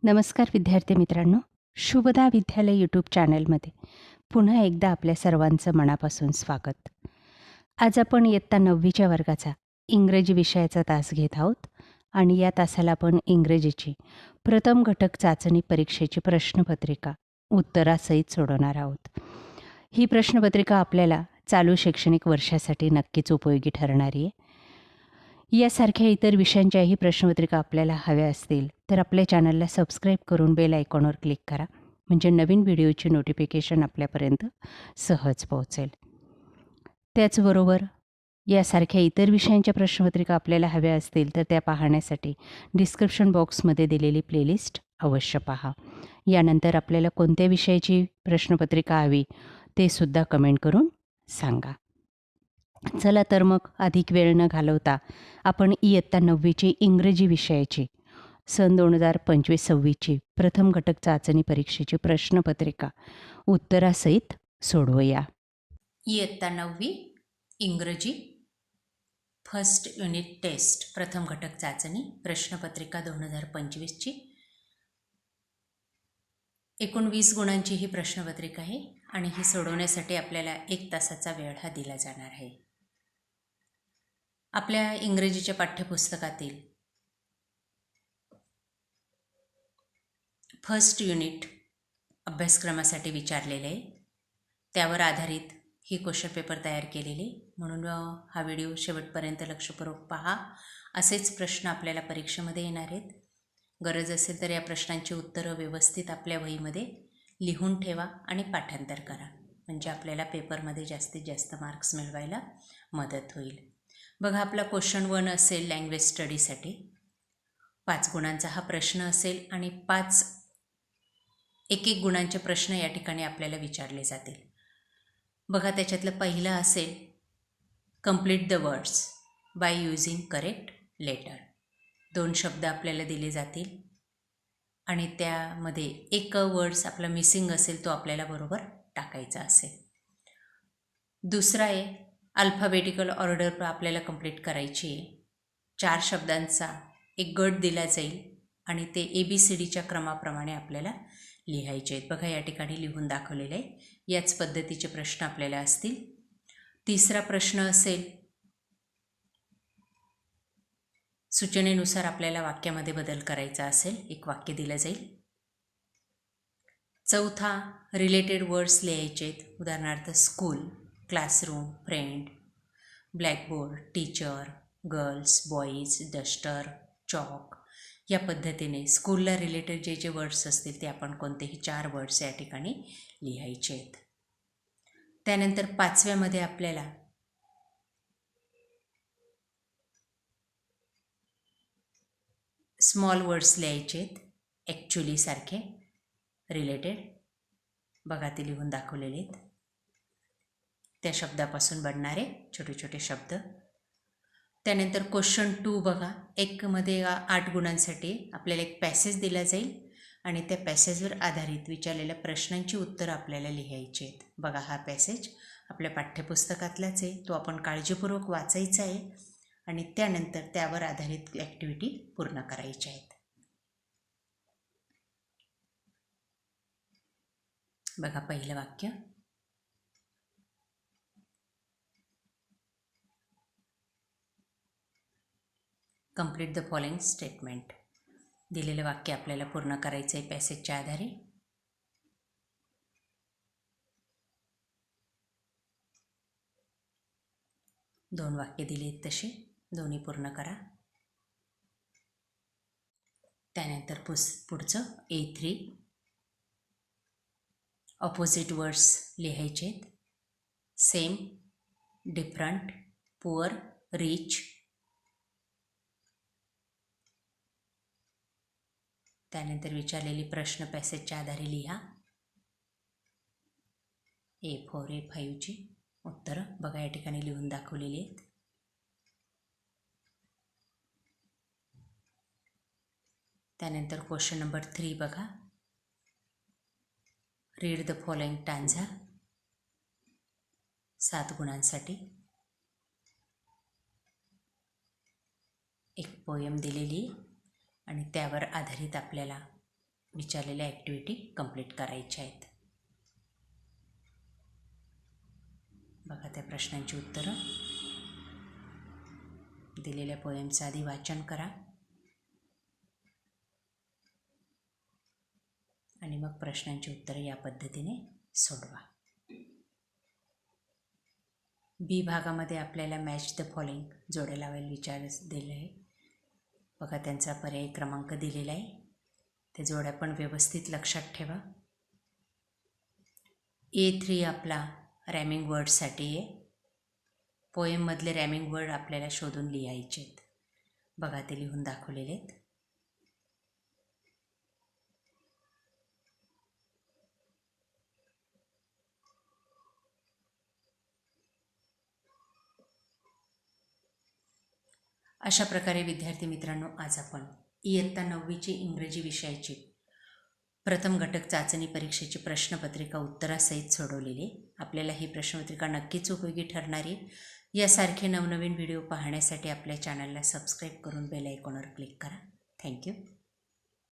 नमस्कार विद्यार्थी मित्रांनो, शुभदा विद्यालय यूट्यूब चॅनलमध्ये पुन्हा एकदा आपल्या सर्वांचं मनापासून स्वागत. आज आपण इयत्ता 9वीच्या वर्गाचा इंग्रजी विषयाचा तास घेत आहोत आणि या तासाला आपण इंग्रजीची प्रथम घटक चाचणी परीक्षेची प्रश्नपत्रिका उत्तरासहित सोडवणार आहोत. ही प्रश्नपत्रिका आपल्याला चालू शैक्षणिक वर्षासाठी नक्कीच उपयोगी ठरणारी आहे. यासारख्या इतर विषयांच्याही प्रश्नपत्रिका आपल्याला हव्या असतील तर आपल्या चॅनलला सबस्क्राईब करून बेल आयकॉनवर क्लिक करा, म्हणजे नवीन व्हिडिओची नोटिफिकेशन आपल्यापर्यंत सहज पोहोचेल. त्याचबरोबर यासारख्या इतर विषयांच्या प्रश्नपत्रिका आपल्याला हव्या असतील तर त्या पाहण्यासाठी डिस्क्रिप्शन बॉक्समध्ये दिलेली प्लेलिस्ट अवश्य पहा. यानंतर आपल्याला कोणत्या विषयाची प्रश्नपत्रिका हवी ते सुद्धा कमेंट करून सांगा. चला तर मग अधिक वेळ न घालवता आपण इयत्ता 9वीची इंग्रजी विषयाची सन 2025-26ची प्रथम घटक चाचणी परीक्षेची प्रश्नपत्रिका उत्तरासहित सोडवूया. इयत्ता 9वी इंग्रजी फर्स्ट युनिट टेस्ट प्रथम घटक चाचणी प्रश्नपत्रिका 2025ची एकूण 20 गुणांची ही प्रश्नपत्रिका आहे आणि ही सोडवण्यासाठी आपल्याला 1 तासाचा वेळ हा दिला जाणार आहे. आपल्या इंग्रजीच्या पाठ्यपुस्तकातील फर्स्ट युनिट अभ्यासक्रमासाठी विचारलेले आहे, त्यावर आधारित ही क्वेश्चन पेपर तयार केलेली, म्हणून हा व्हिडिओ शेवटपर्यंत लक्षपूर्वक पहा. असेच प्रश्न आपल्याला परीक्षेमध्ये येणार आहेत. गरज असेल तर या प्रश्नांची उत्तरं व्यवस्थित आपल्या वहीमध्ये लिहून ठेवा आणि पाठांतर करा, म्हणजे आपल्याला पेपरमध्ये जास्तीत जास्त मार्क्स मिळवायला मदत होईल. बघा, आपला क्वेश्चन 1 असेल लँग्वेज स्टडीसाठी. 5 गुणांचा हा प्रश्न असेल आणि 5 1 गुणांचे प्रश्न या ठिकाणी आपल्याला विचारले जातील. बघा, त्याच्यातलं पहिलं असेल complete the words by using correct letter. 2 शब्द आपल्याला दिले जातील आणि त्यामध्ये एक वर्ड्स आपला मिसिंग असेल तो आपल्याला बरोबर टाकायचा असेल. दुसरा आहे अल्फाबेटिकल ऑर्डर आपल्याला कंप्लीट करायची आहे. 4 शब्दांचा एक गट दिला जाईल आणि ते ABCDच्या क्रमाप्रमाणे आपल्याला लिहायचे आहेत. बघा, या ठिकाणी लिहून दाखवलेले आहे. याच पद्धतीचे प्रश्न आपल्याला असतील. तिसरा प्रश्न असेल सूचनेनुसार आपल्याला वाक्यामध्ये बदल करायचा असेल, एक वाक्य दिलं जाईल. चौथा रिलेटेड वर्ड्स लिहायचे आहेत. उदाहरणार्थ school, classroom, friend, blackboard, teacher, girls, boys, duster, chalk. या पद्धतीने स्कूलला रिलेटेड जे जे वर्ड्स असतील ते आपण कोणतेही 4 वर्ड्स या ठिकाणी लिहायचे आहेत. त्यानंतर 5व्यामध्ये आपल्याला स्मॉल वर्ड्स लिहायचे आहेत, ॲक्च्युली सारखे रिलेटेड. बघा, ते लिहून दाखवलेले आहेत. त्या शब्दापासून बनणारे छोटे छोटे शब्द. त्यानंतर क्वेश्चन 2 बघा, 1मध्ये 8 गुणांसाठी आपल्याला एक पॅसेज दिला जाईल आणि त्या पॅसेजवर आधारित विचारलेल्या प्रश्नांची उत्तरं आपल्याला लिहायची आहेत. बघा, हा पॅसेज आपल्या पाठ्यपुस्तकातलाच आहे, तो आपण काळजीपूर्वक वाचायचा आहे आणि त्यानंतर त्यावर आधारित ॲक्टिव्हिटी पूर्ण करायच्या आहेत. बघा, पहिलं वाक्य, कंप्लीट द फॉलोइंग स्टेटमेंट. दिलेलं वाक्य आपल्याला पूर्ण करायचं आहे पॅसेजच्या आधारे. दोन वाक्य दिली आहेत तशी दोन्ही पूर्ण करा. त्यानंतर पुढचं A3 ऑपोजिट वर्ड्स लिहायचे आहेत. Same, different, poor, rich. त्यानंतर विचारलेली प्रश्न पॅसेजच्या आधारे लिहा. A4 A5ची उत्तरं बघा, या ठिकाणी लिहून दाखवलेली आहेत. त्यानंतर क्वेश्चन नंबर 3 बघा, रीड द फॉलोइंग टांझा. 7 गुणांसाठी एक पोयम दिलेली आणि त्यावर आधारित आपल्याला विचारलेल्या ॲक्टिव्हिटी कंप्लीट करायच्या आहेत. बघा त्या प्रश्नांची उत्तरं. दिलेल्या पोएमचं आधी वाचन करा आणि मग प्रश्नांची उत्तरं या पद्धतीने सोडवा. बी भागामध्ये आपल्याला मॅच द फॉलोइंग जोड्या लावायला विचार दिले आहे. बघा त्यांचा पर्याय क्रमांक दिलेला आहे. त्या जोड्या पण व्यवस्थित लक्षात ठेवा. A3 आपला रॅमिंग वर्डसाठी आहे. पोएममधले रॅमिंग वर्ड आपल्याला शोधून लिहायचे आहेत. बघा ते लिहून दाखवलेले आहेत. अशा प्रकारे विद्यार्थी मित्रांनो, आज आपण इयत्ता 9वीची इंग्रजी विषयाची प्रथम घटक चाचणी परीक्षेची प्रश्नपत्रिका उत्तरासहित सोडवलेली. आपल्याला ही प्रश्नपत्रिका नक्कीच उपयोगी ठरणारी. यासारखे नवनवीन व्हिडिओ पाहण्यासाठी आपल्या चॅनलला सबस्क्राईब करून बेल आयकॉनवर क्लिक करा. थँक्यू.